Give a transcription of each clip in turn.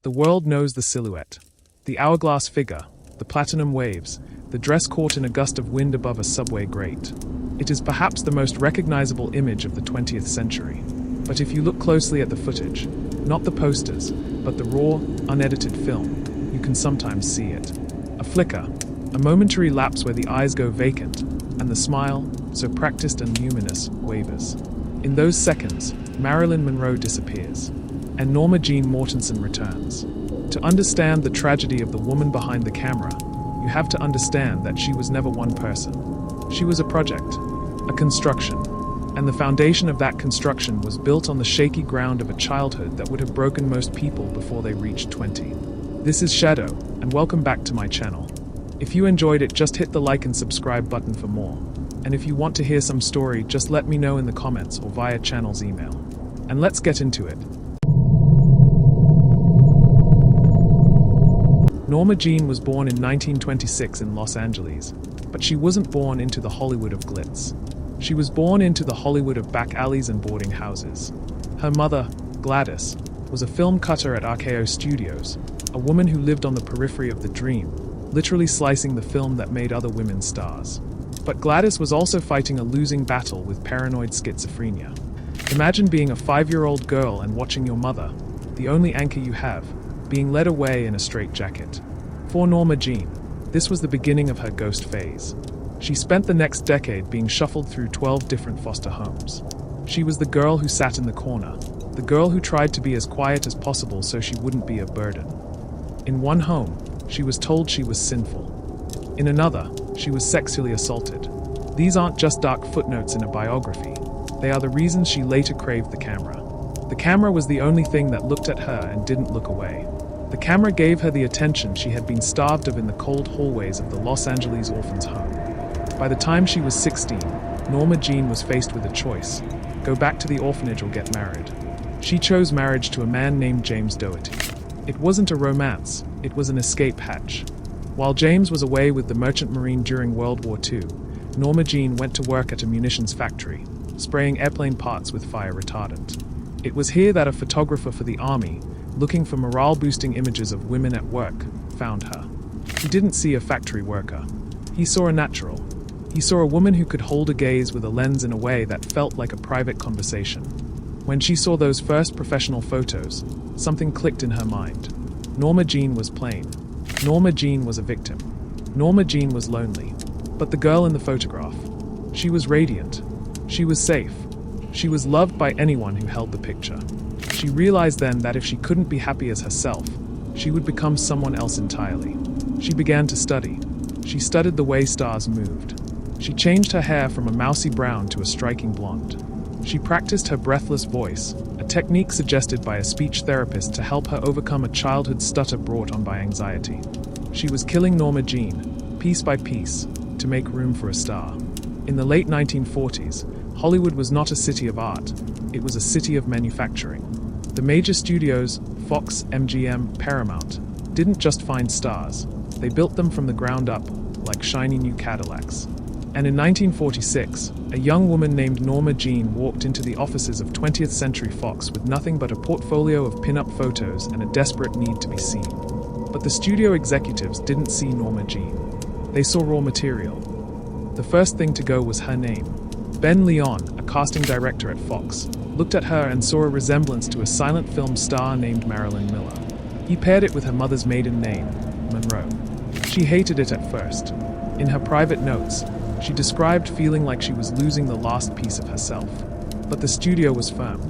The world knows the silhouette. The hourglass figure, the platinum waves, the dress caught in a gust of wind above a subway grate. It is perhaps the most recognizable image of the 20th century. But if you look closely at the footage, not the posters, but the raw, unedited film, you can sometimes see it. A flicker, a momentary lapse where the eyes go vacant, and the smile, so practiced and luminous, wavers. In those seconds, Marilyn Monroe disappears, and Norma Jeane Mortenson returns. To understand the tragedy of the woman behind the camera, you have to understand that she was never one person. She was a project, a construction, and the foundation of that construction was built on the shaky ground of a childhood that would have broken most people before they reached 20. This is Shadow, and welcome back to my channel. If you enjoyed it, just hit the like and subscribe button for more. And if you want to hear some story, just let me know in the comments or via channel's email. And let's get into it. Norma Jeane was born in 1926 in Los Angeles, but she wasn't born into the Hollywood of glitz. She was born into the Hollywood of back alleys and boarding houses. Her mother, Gladys, was a film cutter at RKO Studios, a woman who lived on the periphery of the dream, literally slicing the film that made other women stars. But Gladys was also fighting a losing battle with paranoid schizophrenia. Imagine being a 5-year-old girl and watching your mother, the only anchor you have, being led away in a straitjacket. For Norma Jeane, this was the beginning of her ghost phase. She spent the next decade being shuffled through 12 different foster homes. She was the girl who sat in the corner, the girl who tried to be as quiet as possible so she wouldn't be a burden. In one home, she was told she was sinful. In another, she was sexually assaulted. These aren't just dark footnotes in a biography. They are the reasons she later craved the camera. The camera was the only thing that looked at her and didn't look away. The camera gave her the attention she had been starved of in the cold hallways of the Los Angeles orphans' home. By the time she was 16, Norma Jeane was faced with a choice: go back to the orphanage or get married. She chose marriage to a man named James Doherty. It wasn't a romance, it was an escape hatch. While James was away with the Merchant Marine during World War II, Norma Jeane went to work at a munitions factory, spraying airplane parts with fire retardant. It was here that a photographer for the army, looking for morale-boosting images of women at work, found her. He didn't see a factory worker. He saw a natural. He saw a woman who could hold a gaze with a lens in a way that felt like a private conversation. When she saw those first professional photos, something clicked in her mind. Norma Jeane was plain. Norma Jeane was a victim. Norma Jeane was lonely. But the girl in the photograph, she was radiant. She was safe. She was loved by anyone who held the picture. She realized then that if she couldn't be happy as herself, she would become someone else entirely. She began to study. She studied the way stars moved. She changed her hair from a mousy brown to a striking blonde. She practiced her breathless voice, a technique suggested by a speech therapist to help her overcome a childhood stutter brought on by anxiety. She was killing Norma Jeane, piece by piece, to make room for a star. In the late 1940s, Hollywood was not a city of art, it was a city of manufacturing. The major studios, Fox, MGM, Paramount, didn't just find stars, they built them from the ground up, like shiny new Cadillacs. And in 1946, a young woman named Norma Jeane walked into the offices of 20th Century Fox with nothing but a portfolio of pin-up photos and a desperate need to be seen. But the studio executives didn't see Norma Jeane. They saw raw material. The first thing to go was her name. Ben Leon, a casting director at Fox, looked at her and saw a resemblance to a silent film star named Marilyn Miller. He paired it with her mother's maiden name, Monroe. She hated it at first. In her private notes, she described feeling like she was losing the last piece of herself. But the studio was firm.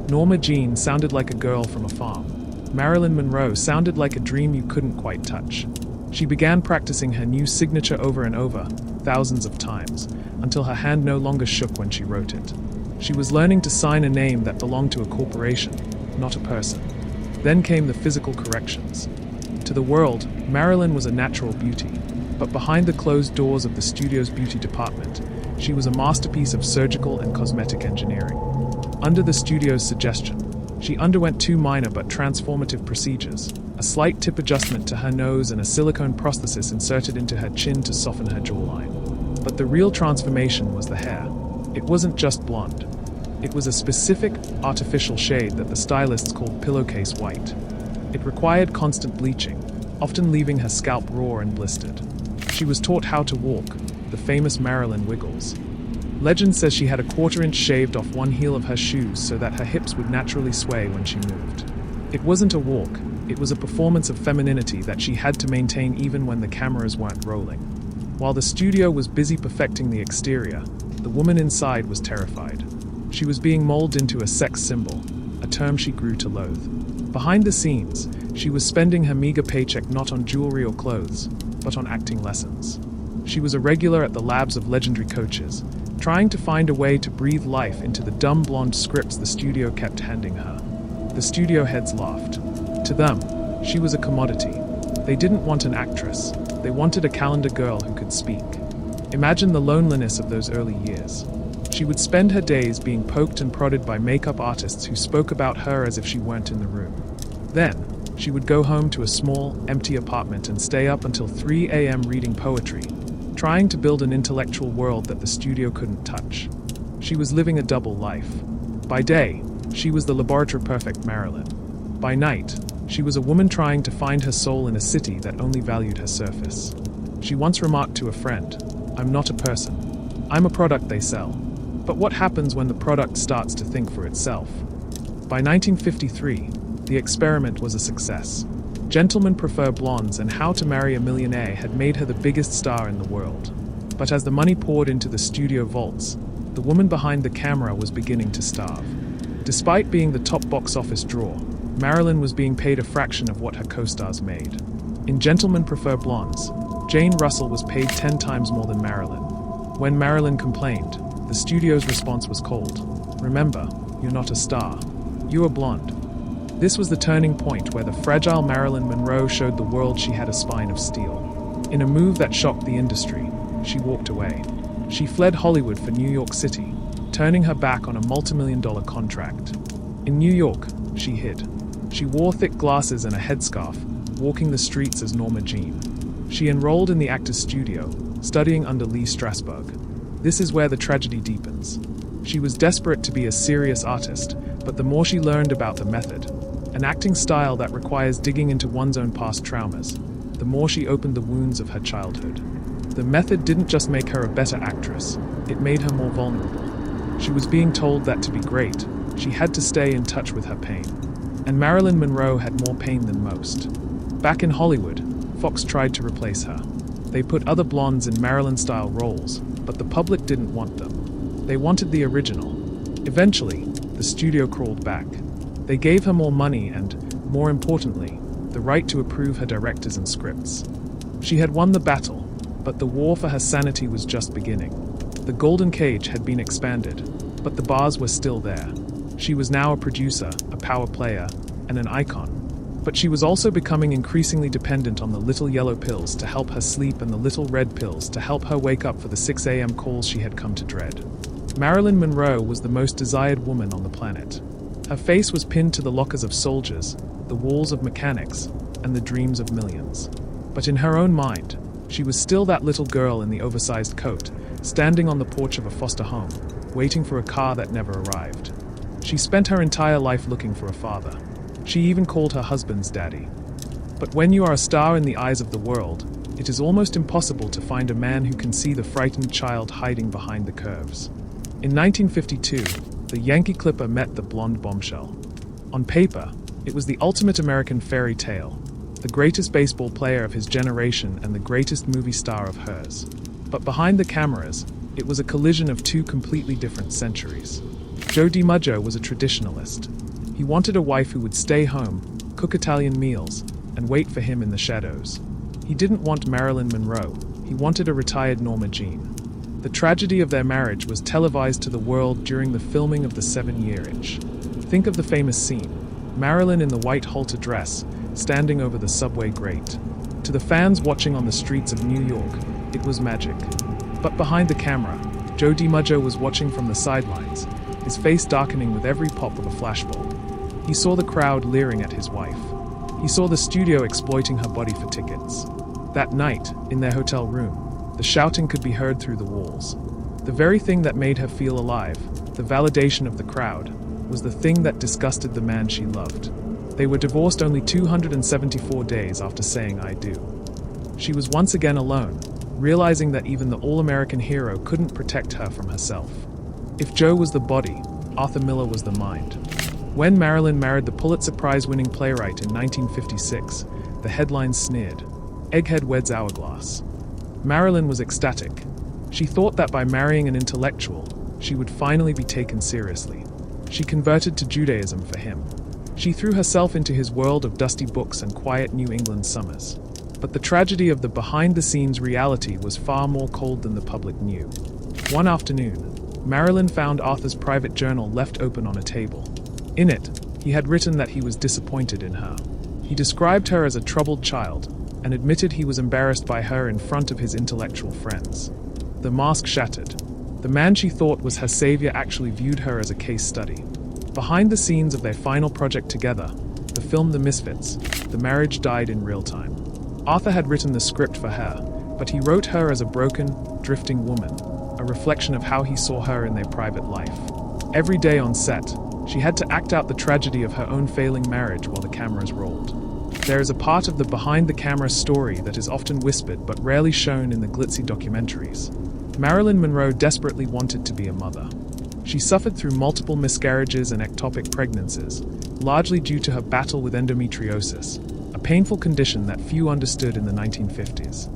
Norma Jeane sounded like a girl from a farm. Marilyn Monroe sounded like a dream you couldn't quite touch. She began practicing her new signature over and over, thousands of times, until her hand no longer shook when she wrote it. She was learning to sign a name that belonged to a corporation, not a person. Then came the physical corrections. To the world, Marilyn was a natural beauty, but behind the closed doors of the studio's beauty department, she was a masterpiece of surgical and cosmetic engineering. Under the studio's suggestion, she underwent 2 minor but transformative procedures, a slight tip adjustment to her nose and a silicone prosthesis inserted into her chin to soften her jawline. But the real transformation was the hair. It wasn't just blonde. It was a specific, artificial shade that the stylists called pillowcase white. It required constant bleaching, often leaving her scalp raw and blistered. She was taught how to walk, the famous Marilyn Wiggles. Legend says she had a quarter-inch shaved off one heel of her shoes so that her hips would naturally sway when she moved. It wasn't a walk, it was a performance of femininity that she had to maintain even when the cameras weren't rolling. While the studio was busy perfecting the exterior, the woman inside was terrified. She was being molded into a sex symbol, a term she grew to loathe. Behind the scenes, she was spending her meager paycheck not on jewelry or clothes, but on acting lessons. She was a regular at the labs of legendary coaches, trying to find a way to breathe life into the dumb blonde scripts the studio kept handing her. The studio heads laughed. To them, she was a commodity. They didn't want an actress, they wanted a calendar girl who could speak. Imagine the loneliness of those early years. She would spend her days being poked and prodded by makeup artists who spoke about her as if she weren't in the room. Then, she would go home to a small, empty apartment and stay up until 3 a.m. reading poetry, trying to build an intellectual world that the studio couldn't touch. She was living a double life. By day, she was the laboratory-perfect Marilyn. By night, she was a woman trying to find her soul in a city that only valued her surface. She once remarked to a friend, "I'm not a person. I'm a product they sell." But what happens when the product starts to think for itself? By 1953, the experiment was a success. Gentlemen Prefer Blondes and How to Marry a Millionaire had made her the biggest star in the world. But as the money poured into the studio vaults, the woman behind the camera was beginning to starve. Despite being the top box office draw, Marilyn was being paid a fraction of what her co-stars made. In Gentlemen Prefer Blondes, Jane Russell was paid 10 times more than Marilyn. When Marilyn complained, the studio's response was cold. "Remember, you're not a star. You're blonde." This was the turning point where the fragile Marilyn Monroe showed the world she had a spine of steel. In a move that shocked the industry, she walked away. She fled Hollywood for New York City, turning her back on a multi-million-dollar contract. In New York, she hid. She wore thick glasses and a headscarf, walking the streets as Norma Jeane. She enrolled in the Actors Studio, studying under Lee Strasberg. This is where the tragedy deepens. She was desperate to be a serious artist, but the more she learned about the method, an acting style that requires digging into one's own past traumas, the more she opened the wounds of her childhood. The method didn't just make her a better actress, it made her more vulnerable. She was being told that to be great, she had to stay in touch with her pain. And Marilyn Monroe had more pain than most. Back in Hollywood, Fox tried to replace her. They put other blondes in Marilyn-style roles, but the public didn't want them. They wanted the original. Eventually, the studio crawled back. They gave her more money and, more importantly, the right to approve her directors and scripts. She had won the battle, but the war for her sanity was just beginning. The golden cage had been expanded, but the bars were still there. She was now a producer, a power player, and an icon. But she was also becoming increasingly dependent on the little yellow pills to help her sleep and the little red pills to help her wake up for the 6 a.m. calls she had come to dread. Marilyn Monroe was the most desired woman on the planet. Her face was pinned to the lockers of soldiers, the walls of mechanics, and the dreams of millions. But in her own mind, she was still that little girl in the oversized coat, standing on the porch of a foster home, waiting for a car that never arrived. She spent her entire life looking for a father. She even called her husband's daddy. But when you are a star in the eyes of the world, it is almost impossible to find a man who can see the frightened child hiding behind the curves. In 1952, the Yankee Clipper met the blonde bombshell. On paper, it was the ultimate American fairy tale, the greatest baseball player of his generation and the greatest movie star of hers. But behind the cameras, it was a collision of two completely different centuries. Joe DiMaggio was a traditionalist. He wanted a wife who would stay home, cook Italian meals, and wait for him in the shadows. He didn't want Marilyn Monroe, he wanted a retired Norma Jeane. The tragedy of their marriage was televised to the world during the filming of The 7-Year Itch. Think of the famous scene, Marilyn in the white halter dress, standing over the subway grate. To the fans watching on the streets of New York, it was magic. But behind the camera, Joe DiMaggio was watching from the sidelines, his face darkening with every pop of a flashbulb. He saw the crowd leering at his wife. He saw the studio exploiting her body for tickets. That night, in their hotel room, the shouting could be heard through the walls. The very thing that made her feel alive, the validation of the crowd, was the thing that disgusted the man she loved. They were divorced only 274 days after saying "I do." She was once again alone, realizing that even the all-American hero couldn't protect her from herself. If Joe was the body, Arthur Miller was the mind. When Marilyn married the Pulitzer Prize-winning playwright in 1956, the headlines sneered, "Egghead weds hourglass." Marilyn was ecstatic. She thought that by marrying an intellectual, she would finally be taken seriously. She converted to Judaism for him. She threw herself into his world of dusty books and quiet New England summers. But the tragedy of the behind-the-scenes reality was far more cold than the public knew. One afternoon, Marilyn found Arthur's private journal left open on a table. In it, he had written that he was disappointed in her. He described her as a troubled child, and admitted he was embarrassed by her in front of his intellectual friends. The mask shattered. The man she thought was her savior actually viewed her as a case study. Behind the scenes of their final project together, the film The Misfits, the marriage died in real time. Arthur had written the script for her, but he wrote her as a broken, drifting woman, a reflection of how he saw her in their private life. Every day on set, she had to act out the tragedy of her own failing marriage while the cameras rolled. There is a part of the behind-the-camera story that is often whispered but rarely shown in the glitzy documentaries. Marilyn Monroe desperately wanted to be a mother. She suffered through multiple miscarriages and ectopic pregnancies, largely due to her battle with endometriosis, a painful condition that few understood in the 1950s.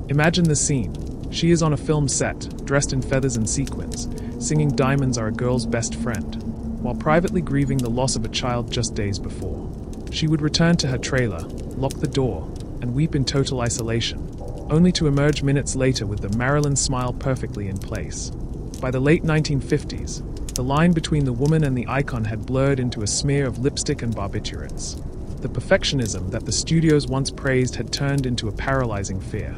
Imagine the scene. She is on a film set, dressed in feathers and sequins, singing "Diamonds Are a Girl's Best Friend," while privately grieving the loss of a child just days before. She would return to her trailer, lock the door, and weep in total isolation, only to emerge minutes later with the Marilyn smile perfectly in place. By the late 1950s, the line between the woman and the icon had blurred into a smear of lipstick and barbiturates. The perfectionism that the studios once praised had turned into a paralyzing fear.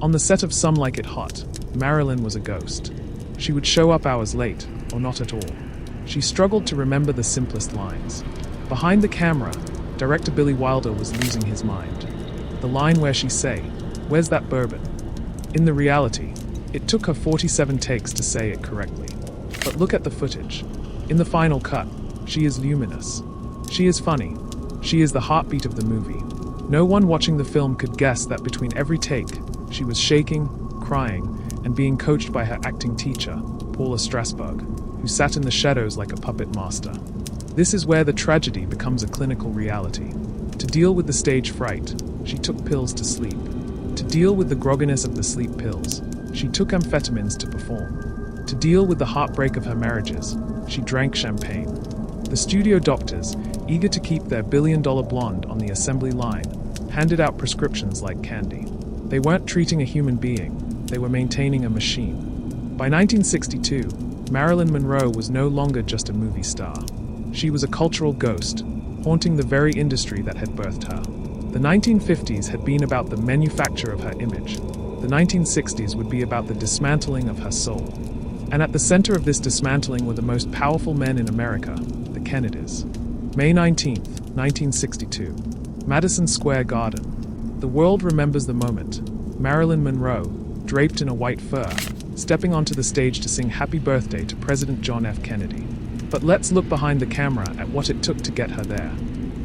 On the set of Some Like It Hot, Marilyn was a ghost. She would show up hours late, or not at all. She struggled to remember the simplest lines. Behind the camera, director Billy Wilder was losing his mind. The line where she say, "Where's that bourbon?" In the reality, it took her 47 takes to say it correctly. But look at the footage. In the final cut, she is luminous. She is funny. She is the heartbeat of the movie. No one watching the film could guess that between every take, she was shaking, crying, and being coached by her acting teacher, Paula Strasberg, who sat in the shadows like a puppet master. This is where the tragedy becomes a clinical reality. To deal with the stage fright, she took pills to sleep. To deal with the grogginess of the sleep pills, she took amphetamines to perform. To deal with the heartbreak of her marriages, she drank champagne. The studio doctors, eager to keep their billion-dollar blonde on the assembly line, handed out prescriptions like candy. They weren't treating a human being, they were maintaining a machine. By 1962, Marilyn Monroe was no longer just a movie star. She was a cultural ghost, haunting the very industry that had birthed her. The 1950s had been about the manufacture of her image. The 1960s would be about the dismantling of her soul. And at the center of this dismantling were the most powerful men in America, the Kennedys. May 19th, 1962. Madison Square Garden. The world remembers the moment. Marilyn Monroe, draped in a white fur, stepping onto the stage to sing Happy Birthday to President John F. Kennedy. But let's look behind the camera at what it took to get her there.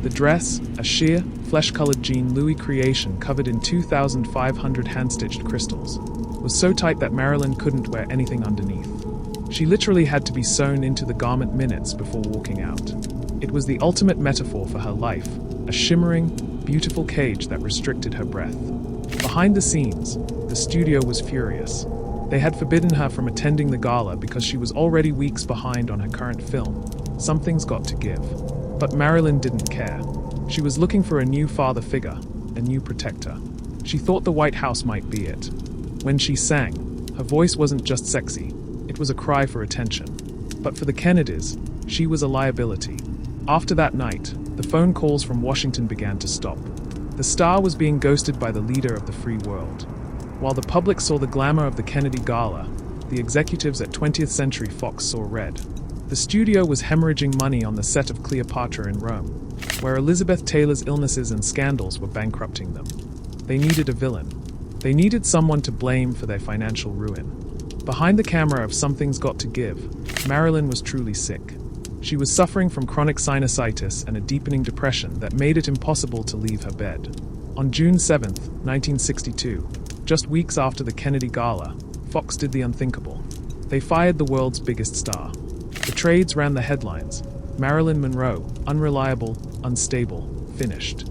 The dress, a sheer, flesh-colored Jean Louis creation covered in 2,500 hand-stitched crystals, was so tight that Marilyn couldn't wear anything underneath. She literally had to be sewn into the garment minutes before walking out. It was the ultimate metaphor for her life, a shimmering, beautiful cage that restricted her breath. Behind the scenes, the studio was furious. They had forbidden her from attending the gala because she was already weeks behind on her current film, Something's Got to Give. But Marilyn didn't care. She was looking for a new father figure, a new protector. She thought the White House might be it. When she sang, her voice wasn't just sexy, it was a cry for attention. But for the Kennedys, she was a liability. After that night, the phone calls from Washington began to stop. The star was being ghosted by the leader of the free world. While the public saw the glamour of the Kennedy Gala, the executives at 20th Century Fox saw red. The studio was hemorrhaging money on the set of Cleopatra in Rome, where Elizabeth Taylor's illnesses and scandals were bankrupting them. They needed a villain. They needed someone to blame for their financial ruin. Behind the camera of Something's Got to Give, Marilyn was truly sick. She was suffering from chronic sinusitis and a deepening depression that made it impossible to leave her bed. On June 7, 1962, just weeks after the Kennedy Gala, Fox did the unthinkable. They fired the world's biggest star. The trades ran the headlines. Marilyn Monroe, unreliable, unstable, finished.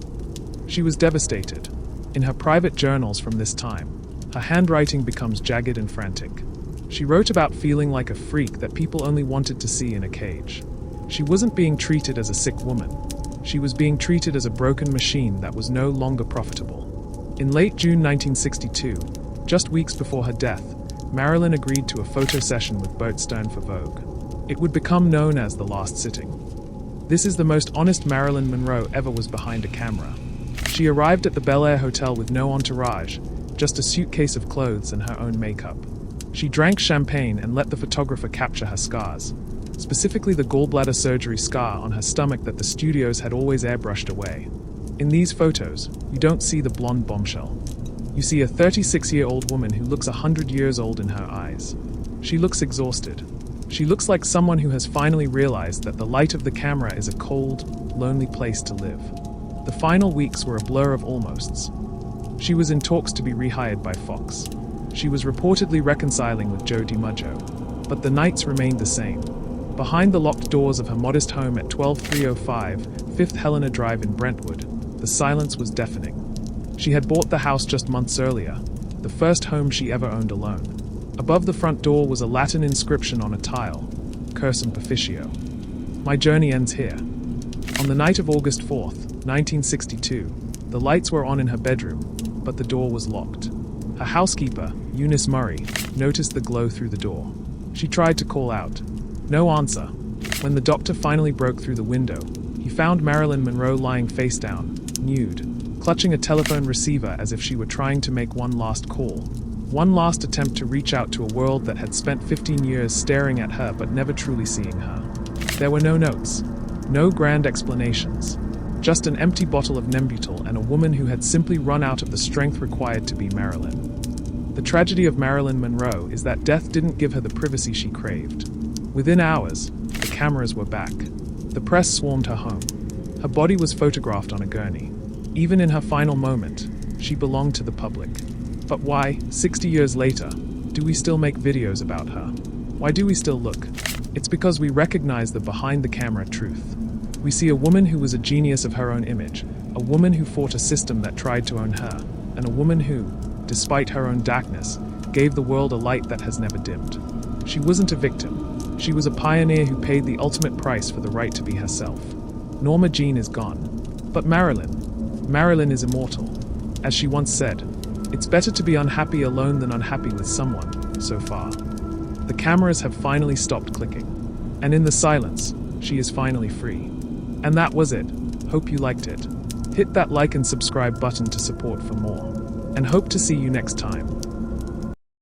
She was devastated. In her private journals from this time, her handwriting becomes jagged and frantic. She wrote about feeling like a freak that people only wanted to see in a cage. She wasn't being treated as a sick woman. She was being treated as a broken machine that was no longer profitable. In late June 1962, just weeks before her death, Marilyn agreed to a photo session with Bert Stern for Vogue. It would become known as The Last Sitting. This is the most honest Marilyn Monroe ever was behind a camera. She arrived at the Bel Air Hotel with no entourage, just a suitcase of clothes and her own makeup. She drank champagne and let the photographer capture her scars, specifically the gallbladder surgery scar on her stomach that the studios had always airbrushed away. In these photos, you don't see the blonde bombshell. You see a 36-year-old woman who looks 100 years old in her eyes. She looks exhausted. She looks like someone who has finally realized that the light of the camera is a cold, lonely place to live. The final weeks were a blur of almosts. She was in talks to be rehired by Fox. She was reportedly reconciling with Joe DiMaggio, but the nights remained the same. Behind the locked doors of her modest home at 12305 5th Helena Drive in Brentwood, the silence was deafening. She had bought the house just months earlier, the first home she ever owned alone. Above the front door was a Latin inscription on a tile, Cursum Perficio. My journey ends here. On the night of August 4th, 1962, the lights were on in her bedroom, but the door was locked. Her housekeeper, Eunice Murray, noticed the glow through the door. She tried to call out. No answer. When the doctor finally broke through the window, he found Marilyn Monroe lying face down, nude, clutching a telephone receiver as if she were trying to make one last call. One last attempt to reach out to a world that had spent 15 years staring at her but never truly seeing her. There were no notes, no grand explanations, just an empty bottle of Nembutal and a woman who had simply run out of the strength required to be Marilyn. The tragedy of Marilyn Monroe is that death didn't give her the privacy she craved. Within hours, the cameras were back. The press swarmed her home. Her body was photographed on a gurney. Even in her final moment, she belonged to the public. But why, 60 years later, do we still make videos about her? Why do we still look? It's because we recognize the behind-the-camera truth. We see a woman who was a genius of her own image, a woman who fought a system that tried to own her, and a woman who, despite her own darkness, gave the world a light that has never dimmed. She wasn't a victim. She was a pioneer who paid the ultimate price for the right to be herself. Norma Jeane is gone. But Marilyn is immortal. As she once said, "It's better to be unhappy alone than unhappy with someone, so far." The cameras have finally stopped clicking. And in the silence, she is finally free. And that was it. Hope you liked it. Hit that like and subscribe button to support for more. And hope to see you next time.